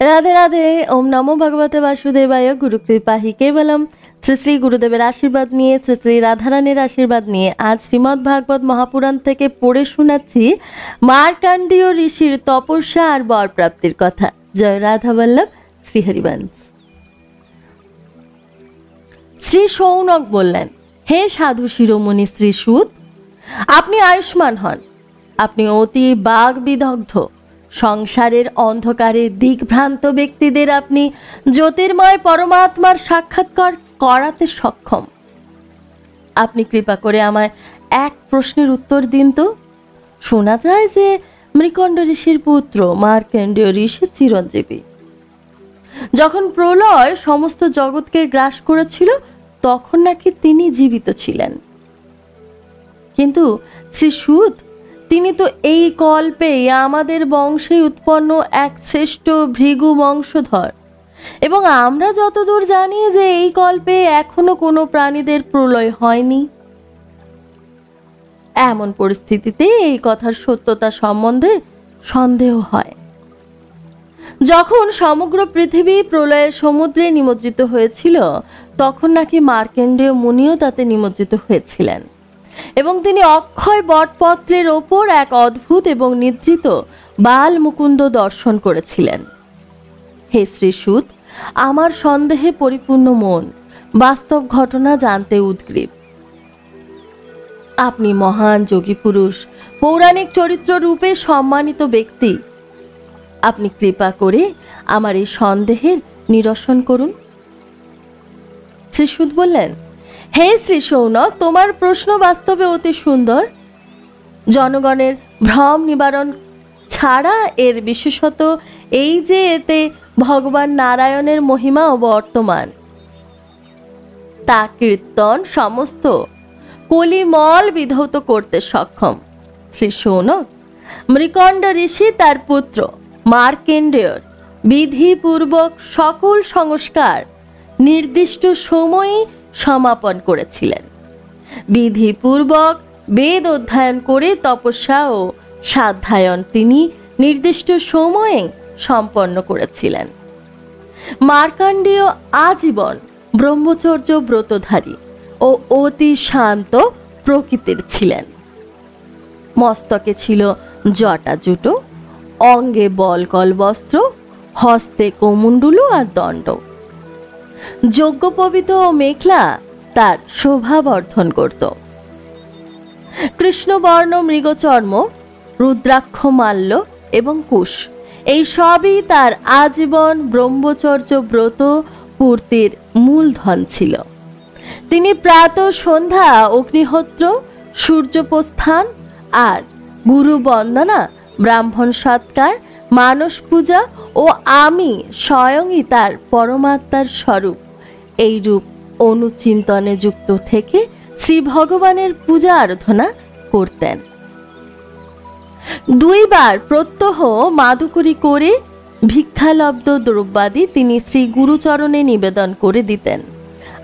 রাধে রাধে। ওম নমো ভগবতে বাসুদেবায়। গুরুকৃপা হি কেবলম। শ্রী শ্রী গুরুদেবের আশীর্বাদ নিয়ে, শ্রী শ্রী রাধারানীর আশীর্বাদ নিয়ে আজ শ্রীমদ্ ভাগবত মহাপুরাণ থেকে পড়ে শোনাচ্ছি মার্কাণ্ডেয় ঋষির তপস্যা আর বর প্রাপ্তির কথা। জয় রাধা বল্লভ, শ্রীহরিবংশ। শ্রী শৌনক বললেন, হে সাধু শিরোমণি শ্রী সুত, আপনি আয়ুষ্মান হন। আপনি অতি বাগ বিদগ্ধ। সংসারের অন্ধকারে দিগ্ভ্রান্ত ব্যক্তিদের আপনি জ্যোতির্ময় পরমাত্মার সাক্ষাৎকার করাতে সক্ষম। আপনি কৃপা করে আমায় এক প্রশ্নের উত্তর দিন তো। শোনা যায় যে মৃকণ্ড ঋষির পুত্র মার্কণ্ডেয় ঋষি চিরঞ্জীবী। যখন প্রলয় সমস্ত জগৎকে গ্রাস করেছিল তখন নাকি তিনি জীবিত ছিলেন। কিন্তু শ্রী সুত, তিনি তো এই কল্পে আমাদের বংশে উৎপন্ন এক শ্রেষ্ঠ ভৃগু বংশধর, এবং আমরা যতদূর জানি যে এই কল্পে এখনো কোনো প্রাণীদের প্রলয় হয়নি। এমন পরিস্থিতিতে এই কথার সত্যতা সম্বন্ধে সন্দেহ হয়। যখন সমগ্র পৃথিবী প্রলয়ের সমুদ্রে নিমজ্জিত হয়েছিল তখন নাকি মার্কণ্ডেয় মুনিও তাতে নিমজ্জিত হয়েছিলেন, এবং তিনি অক্ষয় বটপত্রের ওপর এক অদ্ভুত এবং নিদ্রিত বাল মুকুন্দ দর্শন করেছিলেন। হে শ্রীসুত, আমার সন্দেহে পরিপূর্ণ মন বাস্তব ঘটনা জানতে উদ্গ্রীব। আপনি মহান যোগী পুরুষ, পৌরাণিক চরিত্র রূপে সম্মানিত ব্যক্তি। আপনি কৃপা করে আমার এই সন্দেহের নিরসন করুন। শ্রীসুত বললেন, হে শ্রী শৌনক, তোমার প্রশ্ন বাস্তবে অতি সুন্দর। জনগণের ভ্রম নিবারণ ছাড়া এর বিশেষত এই যে এতে ভগবান নারায়ণের মহিমা বর্তমান, তা কীর্তন সমস্ত কলিমল বিধৌত করতে সক্ষম। শ্রী শৌনক, মৃকণ্ড ঋষি তার পুত্র মার্কণ্ডেয়র বিধিপূর্বক সকল সংস্কার নির্দিষ্ট সময়ে সমাপন করেছিলেন। বিধিপূর্বক বেদ অধ্যয়ন করে তপস্যা ও সাধ্যায়ন তিনি নির্দিষ্ট সময়ে সম্পন্ন করেছিলেন। মার্কণ্ডেয় আজীবন ব্রহ্মচর্য ব্রতধারী ও অতি শান্ত প্রকৃতির ছিলেন। মস্তকে ছিল জটাজুটো, অঙ্গে বলকল বস্ত্র, হস্তে কমণ্ডলু আর দণ্ড। যজ্ঞোপবীত ও মেখলা তার শোভা বর্ধন করত। কৃষ্ণবর্ণ মৃগচর্ম, রুদ্রাক্ষ মাল্য এবং কুশ, এই সবই তার আজীবন ব্রহ্মচর্য ব্রত পূর্তির মূলধন ছিল। তিনি প্রাত সন্ধ্যা অগ্নিহোত্র, সূর্যপ্রস্থান আর গুরু বন্দনা, ব্রাহ্মণ সৎকার, মানস পূজা ও আমি স্বয়ংই তার পরমাত্মার স্বরূপ, এই রূপ অনুচিন্তনে যুক্ত থেকে শ্রী ভগবানের পূজা আরাধনা করতেন। দুইবার প্রত্যহ মাদুকরি করে ভিক্ষালব্ধ দ্রব্যাদি তিনি শ্রী গুরুচরণে নিবেদন করে দিতেন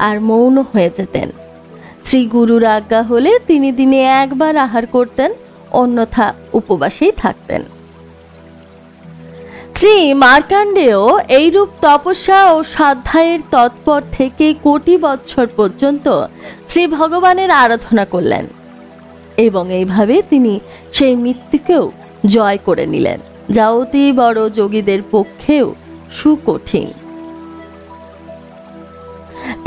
আর মৌন হয়ে যেতেন। শ্রী গুরুর আজ্ঞা হলে তিনি দিনে একবার আহার করতেন, অন্যথা উপবাসেই থাকতেন। শ্রী মার্কণ্ডেয় এইরূপ তপস্যা ও সাধ্যায়ের তৎপর থেকে কোটি বৎসর পর্যন্ত শ্রী ভগবানের আরাধনা করলেন, এবং এইভাবে তিনি সেই মৃত্যুকেও জয় করে নিলেন, যা অতি বড় যোগীদের পক্ষেও সুকঠিন।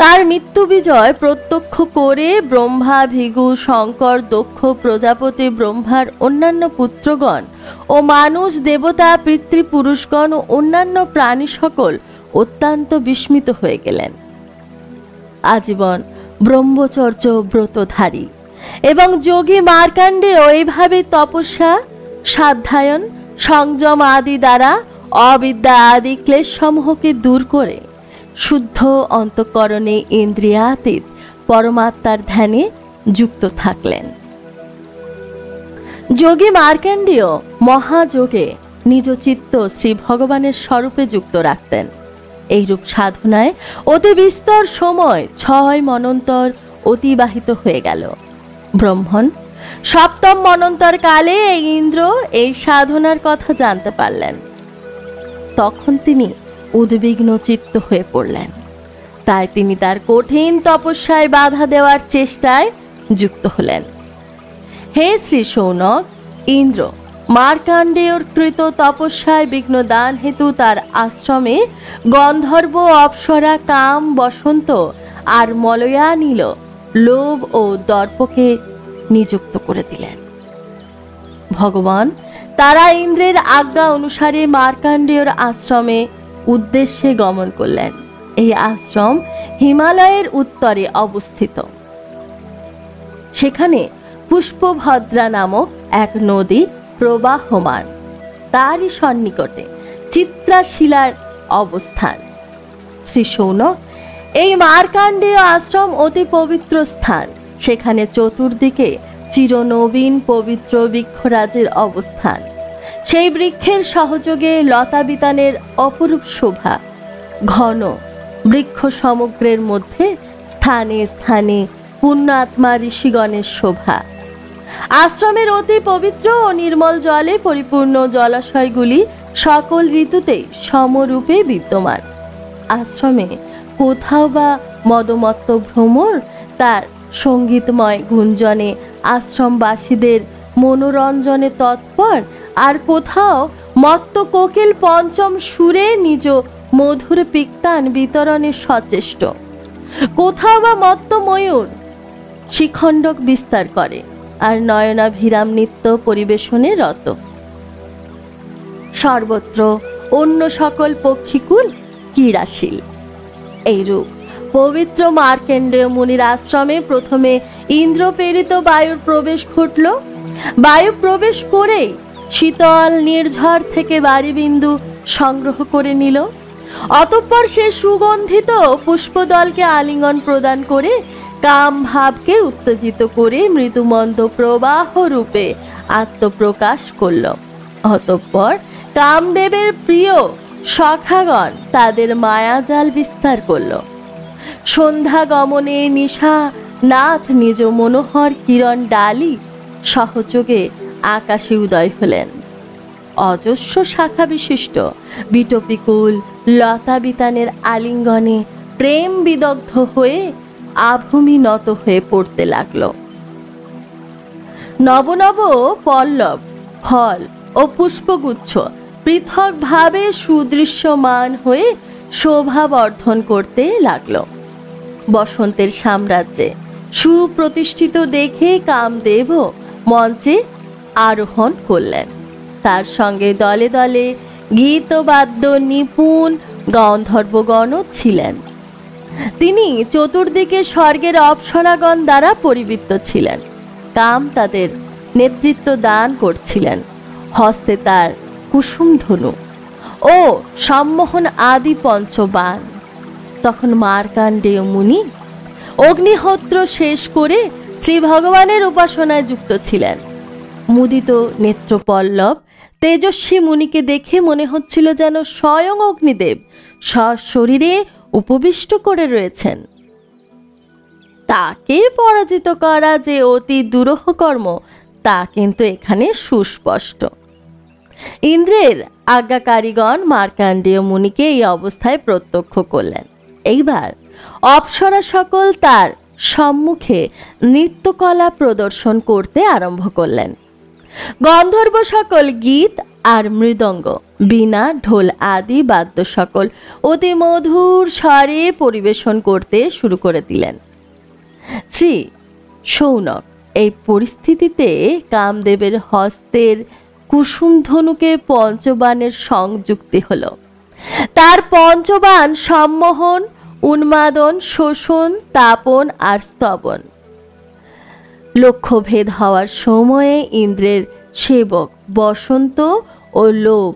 তার মৃত্যু বিজয় প্রত্যক্ষ করে ব্রহ্মা, ভৃগু, শঙ্কর, দক্ষ, প্রজাপতি, ব্রহ্মার অন্যান্য পুত্রগণ ও মানুষ, দেবতা, পিতৃপুরুষগণ ও অন্যান্য প্রাণী সকল অত্যন্ত বিস্মিত হয়ে গেলেন। আজীবন ব্রহ্মচর্য ব্রতধারী এবং যোগী মার্কণ্ডেয় এইভাবে তপস্যা, সাধ্যায়ন, সংযম আদি দ্বারা অবিদ্যা আদি ক্লেশ সমূহকে দূর করে শুদ্ধ অন্তঃকরণে ইন্দ্রিয়াতীত পরমাত্মার ধ্যানে যুক্ত থাকলেন। যোগী মার্কণ্ডেয় মহাযোগে নিজ চিত্ত শ্রী ভগবানের স্বরূপে যুক্ত রাখতেন। এইরূপ সাধনায় অতি বিস্তর সময় 6 মন্বন্তর অতিবাহিত হয়ে গেল। ব্রহ্মণ সপ্তম মন্বন্তর কালে ইন্দ্র এই সাধনার কথা জানতে পারলেন। তখন তিনি উদ্বিগ্ন চিত্ত হয়ে পড়লেন। তাই তিনি তার কঠিন তপস্যায় বাধা দেওয়ার চেষ্টায় যুক্ত হলেন। হে শ্রী শৌনক, ইন্দ্র মার্কাণ্ডেয়র কৃত তপস্যায় বিঘ্ন দান হেতু তার আশ্রমে গন্ধর্ব, অপ্সরা, কাম, বসন্ত আর মলয়া নীল লোভ ও দর্পকে নিযুক্ত করে দিলেন। ভগবান তারা ইন্দ্রের আজ্ঞা অনুসারে মার্কাণ্ডেয়র আশ্রমে উদ্দেশ্যে গমন করলেন। এই আশ্রম হিমালয়ের উত্তরে অবস্থিত। সেখানে পুষ্পভদ্রা নামক এক নদী প্রবাহমান, তারই সন্নিকটে চিত্রাশিলার অবস্থান। শ্রী শৌনক, এই মার্কাণ্ডেয় আশ্রম অতি পবিত্র স্থান। সেখানে চতুর্দিকে চিরনবীন পবিত্র বৃক্ষরাজের অবস্থান। সেই বৃক্ষের সহযোগে লতাবিতানের অপরূপ শোভা। ঘন বৃক্ষ সমগ্রের মধ্যে স্থানে স্থানে পুণ্যাত্মা ঋষিগণের শোভা। আশ্রমের অতি পবিত্র ও নির্মল জলে পরিপূর্ণ জলাশয়গুলি সকল ঋতুতেই সমরূপে বিদ্যমান। আশ্রমে কোথাও বা মদমত্ত ভ্রমর তার সঙ্গীতময় গুঞ্জনে আশ্রমবাসীদের মনোরঞ্জনে তৎপর, আর কোথাও মত্ত কোকিল পঞ্চম সুরে নিজ মধুর পিক্তান বিতরণে সচেষ্ট। কোথাও বা মত্ত ময়ূর শিখণ্ডক বিস্তার করে আর নয়নাভিরাম নৃত্য পরিবেশনে রত। সর্বত্র অন্য সকল পক্ষীকুল ক্রীড়াশীল। এইরূপ পবিত্র মার্কেন্ডেয় মুনির আশ্রমে প্রথমে ইন্দ্রপ্রেরিত বায়ুর প্রবেশ ঘটল। বায়ু প্রবেশ করেই শীতল নির্ঝর থেকে বাড়িবিন্দু সংগ্রহ করে নিল। অতঃপর সে সুগন্ধিত পুষ্পদলকে আলিঙ্গন প্রদান করে কাম ভাবকে উত্তেজিত করে মৃদুমন্দ প্রবাহ রূপে আত্মপ্রকাশ করল। অতঃপর কামদেবের প্রিয় সখাগণ তাদের মায়াজাল বিস্তার করল। সন্ধ্যা গমনে নিশা নাথ নিজ মনোহর কিরণ ডালি সহযোগে আকাশে উদয় হলেন। অজস্র শাখা বিশিষ্ট বিটপিকুল লতাবিতানের আলিঙ্গনে প্রেম বিদগ্ধ হয়ে আভূমি নত হয়ে পড়তে লাগলো। নব নব পল্লব, ফল ও পুষ্পগুচ্ছ পৃথকভাবে সুদৃশ্যমান হয়ে শোভাবর্ধন করতে লাগলো। বসন্তের সাম্রাজ্যে সুপ্রতিষ্ঠিত দেখে কামদেব মঞ্চে আরোহণ করলেন। তার সঙ্গে দলে দলে গীতবাদ্য নিপুণ গন্ধর্বগণও ছিলেন। তিনি চতুর্দিকে স্বর্গের অপ্সরাগণ দ্বারা পরিবৃত্ত ছিলেন। কাম তাদের নেতৃত্ব দান করছিলেন। হস্তে তার কুসুম ধনু ও সম্মোহন আদি পঞ্চবাণ। তখন মার্কাণ্ডেয় মুনি অগ্নিহোত্র শেষ করে শ্রী ভগবানের উপাসনায় যুক্ত ছিলেন। মুদিত নেত্রপল্লব তেজস্বী মুনিকে দেখে মনে হচ্ছিল যেন স্বয়ং অগ্নিদেব সশরীরে উপবিষ্ট করে রয়েছেন। তাকে পরাজিত করা যে অতি দুরূহ কর্ম তা কিন্তু এখানে সুস্পষ্ট। ইন্দ্রের আজ্ঞাকারীগণ মার্কাণ্ডেয় মুনিকে এই অবস্থায় প্রত্যক্ষ করলেন। এইবার অপ্সরা সকল তার সম্মুখে নৃত্যকলা প্রদর্শন করতে আরম্ভ করলেন। গন্ধর্ব সকল গীত আর মৃদঙ্গ, বীণা, ঢোল আদি বাদ্য সকল অতি মধুর স্বরে পরিবেশন করতে শুরু করে দিলেন। শ্রী শৌনক, এই পরিস্থিতিতে কামদেবের হস্তের কুসুম ধনুকে পঞ্চবাণের সংযুক্তি হল। তার পঞ্চবাণ সম্মোহন, উন্মাদন, শোষণ, তাপন আর স্তবন। লক্ষ্যভেদ হওয়ার সময়ে ইন্দ্রের সেবক বসন্ত ও লোভ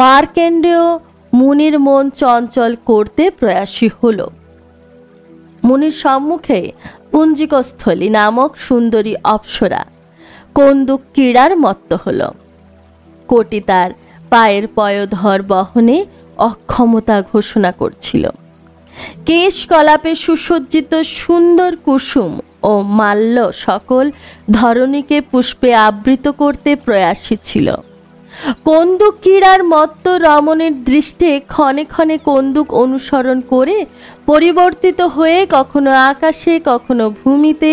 মার্কেন্ডেয় মুনির মন চঞ্চল করতে প্রয়াসী হল। মুনির সম্মুখে পুঞ্জিকস্থলী নামক সুন্দরী অপ্সরা কন্দুক ক্রীড়ার মত্ত হল। কোটি তার পায়ের পয়োধর বহনে অক্ষমতা ঘোষণা করছিল। কেশ কলাপে সুসজ্জিত সুন্দর কুসুম ও মাল্য সকল ধরণীকে পুষ্পে আবৃত করতে প্রয়াসী ছিল। কন্দুক ক্রীড়ার মত্ত রমণের দৃষ্টে ক্ষণে ক্ষণে কন্দুক অনুসরণ করে পরিবর্তিত হয়ে কখনো আকাশে, কখনো ভূমিতে,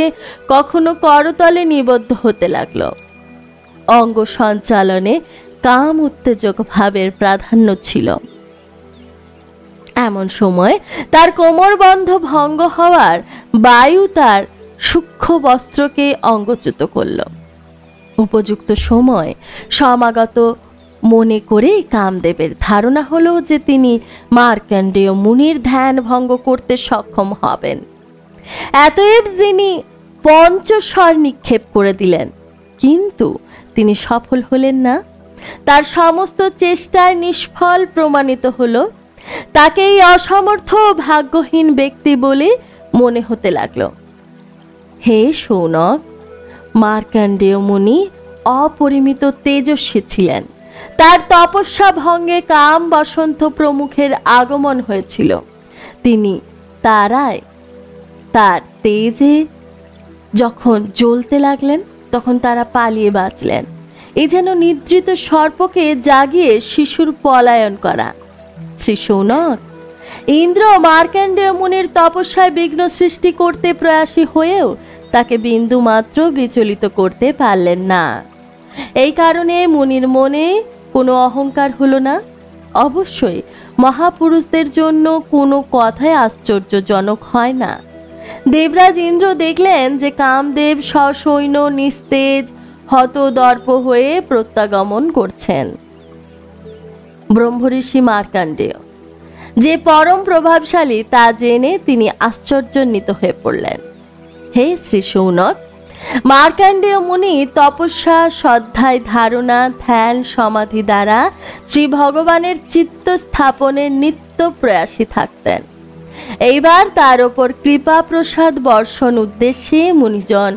কখনো করতলে নিবদ্ধ হতে লাগলো। অঙ্গ সঞ্চালনে কাম উত্তেজক ভাবের প্রাধান্য ছিল। এমন সময় তার কোমরবন্ধ ভঙ্গ হওয়ার বায়ু তার সূক্ষ্ম বস্ত্রকে অঙ্গচ্যুত করল। উপযুক্ত সময় সমাগত মনে করে কামদেবের ধারণা হলো যে তিনি মার্কণ্ডেয় মুনির ধ্যান ভঙ্গ করতে সক্ষম হবেন। এতএব তিনি পঞ্চস্বর নিক্ষেপ করে দিলেন, কিন্তু তিনি সফল হলেন না। তার সমস্ত চেষ্টায় নিষ্ফল প্রমাণিত হলো। তাকে এই অসমর্থ ভাগ্যহীন ব্যক্তি বলে মনে হতে লাগলো। হে শৌনক, মার্কণ্ডেয় মুনি অপরিমিত তেজস্বী ছিলেন। তার তপস্যা ভঙ্গে কাম, বসন্ত প্রমুখের আগমন হয়েছিল। তিনি তারায় তার তেজে যখন জ্বলতে লাগলেন, তখন তারা পালিয়ে বাঁচলেন। এ যেন নিদ্রিত সর্পকে জাগিয়ে শিশুর পলায়ন করা। শ্রী শৌনক, ইন্দ্র মার্কণ্ডেয় মুনির তপস্যায় বিঘ্ন সৃষ্টি করতে প্রয়াসী হয়েও তাকে বিন্দু মাত্র বিচলিত করতে পারলেন না। এই কারণে মুনির মনে কোনো অহংকার হলো না। অবশ্যই মহাপুরুষদের জন্য কোনো কথাই আশ্চর্যজনক হয় না। দেবরাজ ইন্দ্র দেখলেন যে কামদেব সসৈন্য নিস্তেজ হতদর্প হয়ে প্রত্যাগমন করছেন। ব্রহ্মঋষি মার্কণ্ডেয় যে পরম প্রভাবশালী তা জেনে তিনি আশ্চর্যান্বিত হয়ে পড়লেন। হে শ্রী শৌনক, মার্কণ্ডেয় মুনি তপস্যা, শ্রদ্ধায়, ধারণা, ধ্যান, সমাধি দ্বারা শ্রী ভগবানের চিত্ত স্থাপনের নিত্য প্রয়াসী থাকতেন। এইবার তার ওপর কৃপা প্রসাদ বর্ষণ উদ্দেশ্যে মুনিজন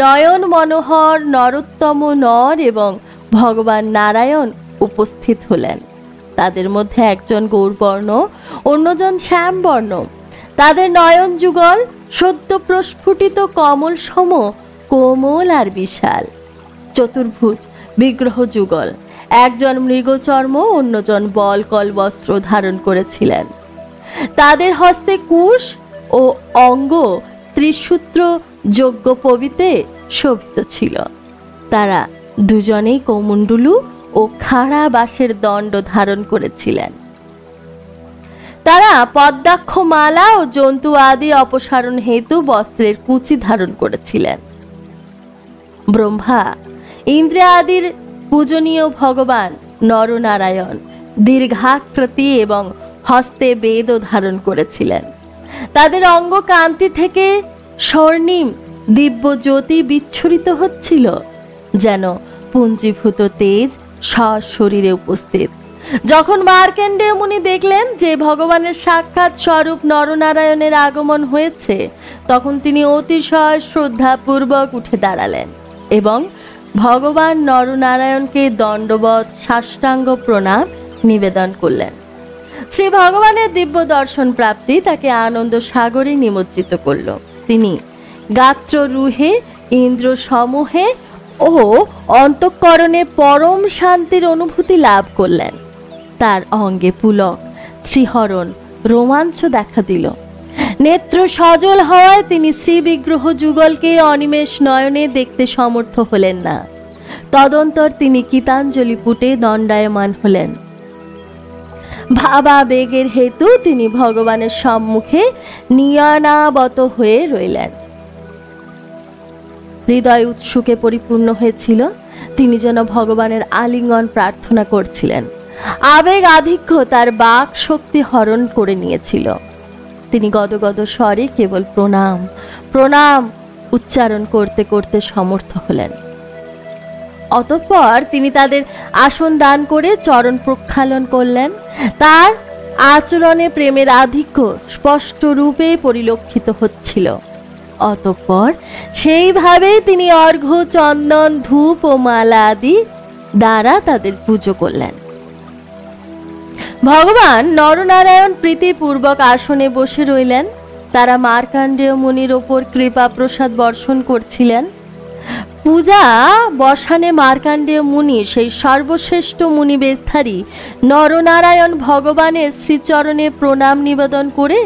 নয়ন মনোহর নরোত্তম নর এবং ভগবান নারায়ণ উপস্থিত হলেন। তাদের মধ্যে একজন গৌরবর্ণ, অন্যজন শ্যামবর্ণ। তাদের নয়ন যুগল, সদ্য প্রস্ফুটিত কমল সম কোমল আর বিশাল। চতুর্ভুজ বিগ্রহ যুগল। একজন মৃগচর্ম, অন্যজন বলকল বস্ত্র ধারণ করেছিলেন। তাদের হস্তে কুশ ও অঙ্গ ত্রিসূত্র যজ্ঞোপবীতে শোভিত ছিল। তারা দুজনেই কৌমণ্ডলু ও খাড়া বাঁশের দণ্ড ধারণ করেছিলেন। তারা পদ্মাক্ষ মালা ও জন্তু আদি অপসারণ হেতু বস্ত্রের কুচি ধারণ করেছিলেন। ব্রহ্মা, ইন্দ্র আদির পূজনীয় ভগবান নরনারায়ণ দীর্ঘাকৃতি এবং হস্তে বেদও ধারণ করেছিলেন। তাদের অঙ্গ কান্তি থেকে স্বর্ণিম দিব্য জ্যোতি বিচ্ছুরিত হচ্ছিল, যেন পুঞ্জীভূত তেজ সশরীরে উপস্থিত। যখন মার্কণ্ডেয় মুনি দেখলেন যে ভগবানের সাক্ষাৎ স্বরূপ নরনারায়ণের আগমন হয়েছে, তখন তিনি অতিশয় শ্রদ্ধাপূর্বক উঠে দাঁড়ালেন এবং ভগবান নরনারায়ণকে দণ্ডবৎ সাষ্টাঙ্গ প্রণাম নিবেদন করলেন। শ্রী ভগবানের দিব্য দর্শন প্রাপ্তি তাকে আনন্দ সাগরে নিমজ্জিত করল। তিনি গাত্র রুহে, ইন্দ্র সমূহে ও অন্তঃকরণে পরম শান্তির অনুভূতি লাভ করলেন। তার অঙ্গে পুলক, শ্রীহরণ, রোমাঞ্চ দেখা দিল। নেত্র সজল হওয়ায় তিনি শ্রীবিগ্রহ যুগলকে অনিমেষ নয়নে দেখতে সমর্থ হলেন না। তদন্তর তিনি গীতাঞ্জলি পুটে দণ্ডায়মান হলেন। ভাবাবেগের হেতু তিনি ভগবানের সম্মুখে নিয়নাবত হয়ে রইলেন। হৃদয় উৎসুকে পরিপূর্ণ হয়েছিল। তিনি যেন ভগবানের আলিঙ্গন প্রার্থনা করছিলেন। আবেগ আধিক্য তার বাক শক্তি হরণ করে নিয়েছিল। তিনি গদগদ স্বরে কেবল প্রণাম প্রণাম উচ্চারণ করতে করতে সমর্থ হলেন। অতঃপর তিনি তাদের আসন দান করে চরণ প্রক্ষালন করলেন। তার আচরণে প্রেমের আধিক্য স্পষ্ট রূপে পরিলক্ষিত হচ্ছিল। অতঃপর সেইভাবে তিনি অর্ঘ্য, চন্দন, ধূপ ও মালা আদি দ্বারা তাদের পুজো করলেন। ভগবান নরনারায়ণ প্রীতিপূর্বক আসনে বসে রইলেন। তারা মার্কণ্ডেয় মুনির ওপর কৃপা প্রসাদ বর্ষণ করছিলেন। পূজা বসানে মার্কাণ্ডেয় মুনি সেই সর্বশ্রেষ্ঠ মুনিবেশধারী নরনারায়ণ ভগবানের শ্রীচরণে প্রণাম নিবেদন করে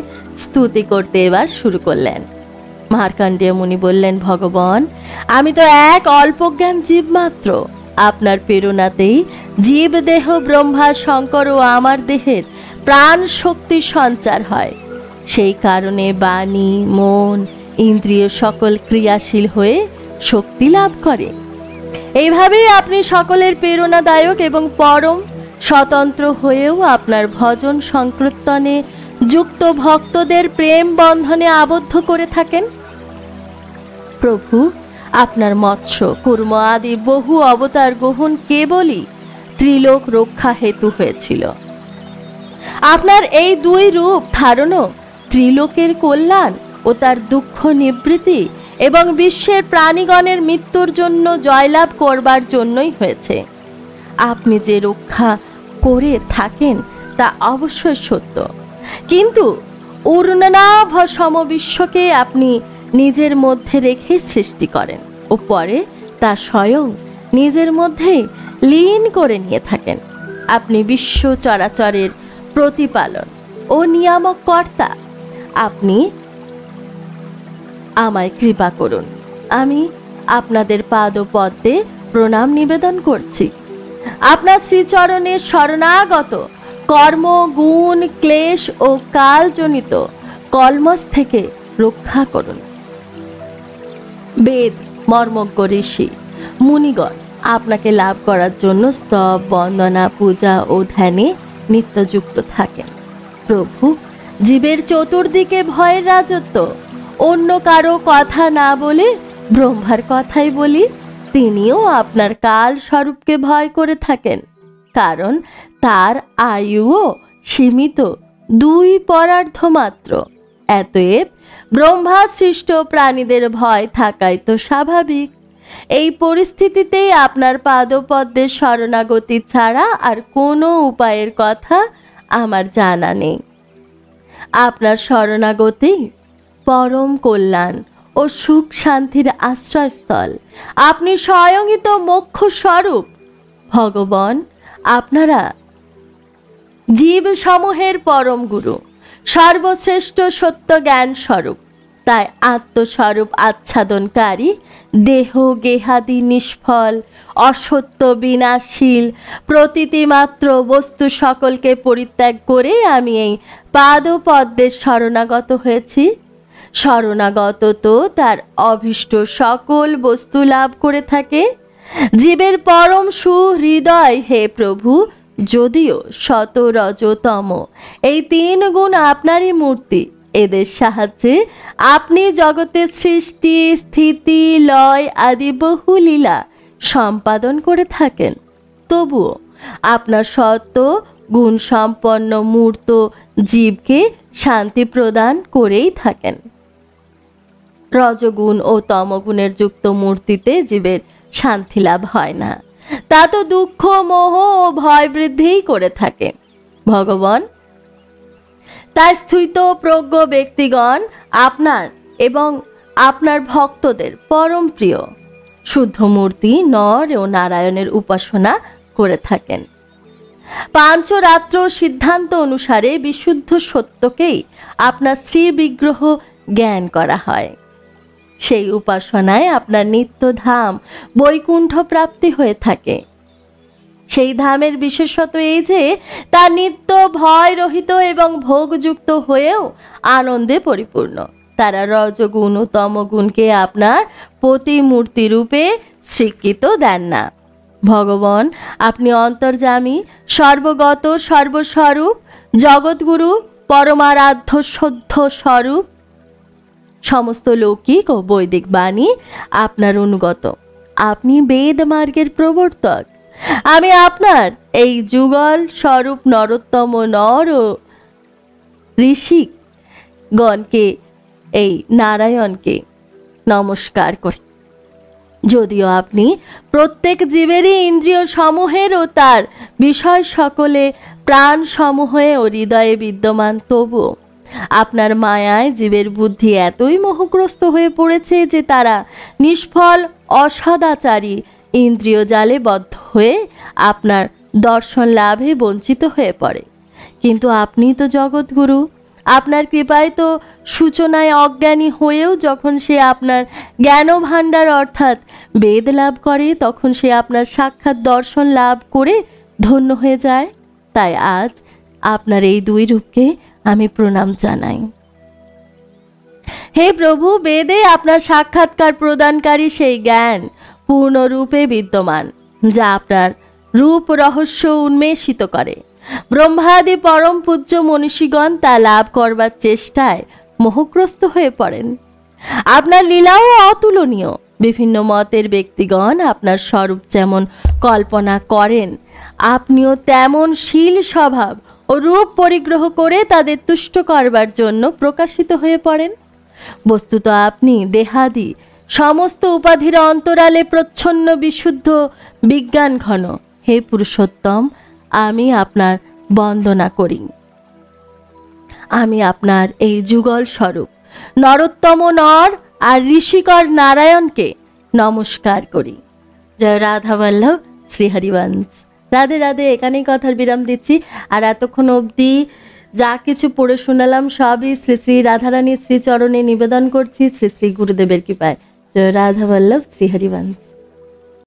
স্তুতি করতে এবার শুরু করলেন। মার্কাণ্ডেয় মুনি বললেন, ভগবান, আমি তো এক অল্পজ্ঞান জীব মাত্র। আপনার প্রেরণাতেই জীব দেহ ব্রহ্মা শঙ্কর ও আমার দেহের প্রাণ শক্তি সঞ্চার হয়। সেই কারণে বাণী, মন, ইন্দ্রিয় সকল ক্রিয়াশীল হয়ে শক্তি লাভ করে। এইভাবেই আপনি সকলের প্রেরণাদায়ক এবং পরম স্বতন্ত্র হয়েও আপনার ভজন সংকীর্তনে যুক্ত ভক্তদের প্রেম বন্ধনে আবদ্ধ করে থাকেন। প্রভু, আপনার মৎস্য, কুর্ম আদি বহু অবতার গ্রহণ কেবলই ত্রিলোক রক্ষা হেতু হয়েছিল। আপনার এই দুই রূপ ধারণও ত্রিলোকের কল্যাণ ও তার দুঃখ নিবৃত্তি এবং বিশ্বের প্রাণীগণের মৃত্যুর জন্য জয়লাভ করবার জন্যই হয়েছে। আপনি যে রক্ষা করে থাকেন তা অবশ্যই সত্য, কিন্তু উর্ণনাভ সমবিশ্বকে আপনি নিজের মধ্যে রেখে সৃষ্টি করেন ও পরে তা স্বয়ং নিজের মধ্যে লীন করে নিয়ে থাকেন। আপনি বিশ্ব চরাচরের প্রতিপালন ও নিয়ামক কর্তা। আপনি আমায় কৃপা করুন। আমি আপনাদের পাদপদ্মে প্রণাম নিবেদন করছি। আপনার শ্রীচরণের শরণাগত কর্ম, গুণ, ক্লেশ ও কালজনিত কলমস থেকে রক্ষা করুন। বেদ, মর্মজ্ঞ ঋষি, মুনিগণ আপনাকে লাভ করার জন্য স্তব, বন্দনা, পূজা ও ধ্যানে নিত্যযুক্ত থাকেন। প্রভু, জীবের চতুর্দিকে ভয়ের রাজত্ব। অন্য কারো কথা না বলে ব্রহ্মার কথাই বলি। তিনিও আপনার কাল স্বরূপকে ভয় করে থাকেন, কারণ তার আয়ুও সীমিত 2 পরার্ধ মাত্র। এতএব ব্রহ্মা সৃষ্ট প্রাণীদের ভয় থাকাই তো স্বাভাবিক। এই পরিস্থিতিতেই আপনার পাদপদ্মের শরণাগতি ছাড়া আর কোনো উপায়ের কথা আমার জানা নেই। আপনার শরণাগতি পরম কল্যাণ ও সুখ শান্তির আশ্রয়স্থল। আপনি স্বয়ংই তো মোক্ষ স্বরূপ। ভগবান, আপনারা জীব সমূহের পরম গুরু, সর্বশ্রেষ্ঠ সত্য জ্ঞান স্বরূপ। তাই আত্মস্বরূপ আচ্ছাদনকারী দেহ গেহাদি নিষ্ফল, অসত্য, বিনাশশীল প্রতীতিমাত্র বস্তু সকলকে পরিত্যাগ করে আমি এই পাদপদ্মের শরণাগত হয়েছি। শরণাগত তো তার অভীষ্ট সকল বস্তু লাভ করে থাকে। জীবের পরম সুহৃদয় হে প্রভু, যদিও শত রজতম এই 3 গুণ আপনারই মূর্তি, এদের সাহায্যে আপনি জগতের সৃষ্টি, স্থিতি, লয় আদি বহু লীলা সম্পাদন করে থাকেন। তবুও আপনার সত্য গুণ সম্পন্ন মূর্ত জীবকে শান্তি প্রদান করেই থাকেন। রজগুণ ও তমগুণের যুক্ত মূর্তিতে জীবের শান্তি লাভ হয় না, তা তো দুঃখ, মোহ ও ভয় বৃদ্ধিই করে থাকে। ভগবান, তাই স্থিত প্রজ্ঞ ব্যক্তিগণ আপনার এবং আপনার ভক্তদের পরম প্রিয় শুদ্ধ মূর্তি নর ও নারায়ণের উপাসনা করে থাকেন। পাঞ্চরাত্র সিদ্ধান্ত অনুসারে বিশুদ্ধ সত্যকেই আপনার শ্রী বিগ্রহ জ্ঞান করা হয়। সেই উপাসনায় আপনার নিত্য ধাম বৈকুণ্ঠ প্রাপ্তি হয়ে থাকে। সেই ধামের বিশেষত এই যে তা নিত্য ভয় রহিত এবং ভোগযুক্ত হয়েও আনন্দে পরিপূর্ণ। তারা রজগুণ ও তমগুণকে আপনার প্রতিমূর্তি রূপে স্বীকৃত দেন না। ভগবান, আপনি অন্তর্যামী, সর্বগত, সর্বস্বরূপ, জগৎগুরু, পরমারাধ্য সদ্য স্বরূপ। সমস্ত লৌকিক ও বৈদিক বাণী আপনার অনুগত। আপনি বেদ মার্গের প্রবর্তক। আমি আপনার এই যুগল স্বরূপ নরোত্তম নর ও ঋষিক গণকে, এই নারায়ণকে নমস্কার করি। যদিও আপনি প্রত্যেক জীবেরই ইন্দ্রিয় সমূহের ও তার বিষয় সকলে প্রাণ সমূহে ও হৃদয়ে বিদ্যমান, তবুও আপনার মায়ায় জীবের বুদ্ধি এতই মোহগ্রস্ত হয়ে পড়েছে যে তারা নিষ্ফল অসদাচারী ইন্দ্রিয় জালে বদ্ধ হয়ে আপনার দর্শন লাভে বঞ্চিত হয়ে পড়ে। কিন্তু আপনি তো জগৎগুরু, আপনার কৃপায় তো সূচনায় অজ্ঞানী হয়েও যখন সে আপনার জ্ঞান ভাণ্ডার অর্থাৎ বেদ লাভ করে, তখন সে আপনার সাক্ষাৎ দর্শন লাভ করে ধন্য হয়ে যায়। তাই আজ আপনার এই দুই রূপকে আমি প্রণাম জানাই। হে প্রভু, বেদে আপনার সাক্ষাৎকার প্রদানকারী সেই জ্ঞান পূর্ণরূপে বিদ্যমান, যা আপনার রূপ রহস্য উন্মেষিত করে। ব্রহ্মাদি পরম পূজ্য মনীষীগণ তা লাভ করবার চেষ্টায় মোহগ্রস্ত হয়ে পড়েন। আপনার লীলাও অতুলনীয়। বিভিন্ন মতের ব্যক্তিগণ আপনার স্বরূপ যেমন কল্পনা করেন, আপনিও তেমন শীল স্বভাব ও রূপ পরিগ্রহ করে তাদের তুষ্ট করবার জন্য প্রকাশিত হয়ে পড়েন। বস্তুত আপনি দেহাদি সমস্ত উপাধির অন্তরালে প্রচ্ছন্ন বিশুদ্ধ বিজ্ঞান ঘন। হে পুরুষোত্তম, আমি আপনার বন্দনা করি। আমি আপনার এই যুগল স্বরূপ নরোত্তম নর আর ঋষিকর নারায়ণকে নমস্কার করি। জয় রাধা বল্লভ শ্রীহরিবংশ। রাধে রাধে। এখানেই কথার বিরাম দিচ্ছি। আর এতক্ষণ অবধি যা কিছু পড়ে শোনালাম সবই শ্রী শ্রী রাধারানীর শ্রীচরণে নিবেদন করছি, শ্রী শ্রী গুরুদেবের কৃপায়। জয় রাধা বল্লভ শ্রীহরিবংশ।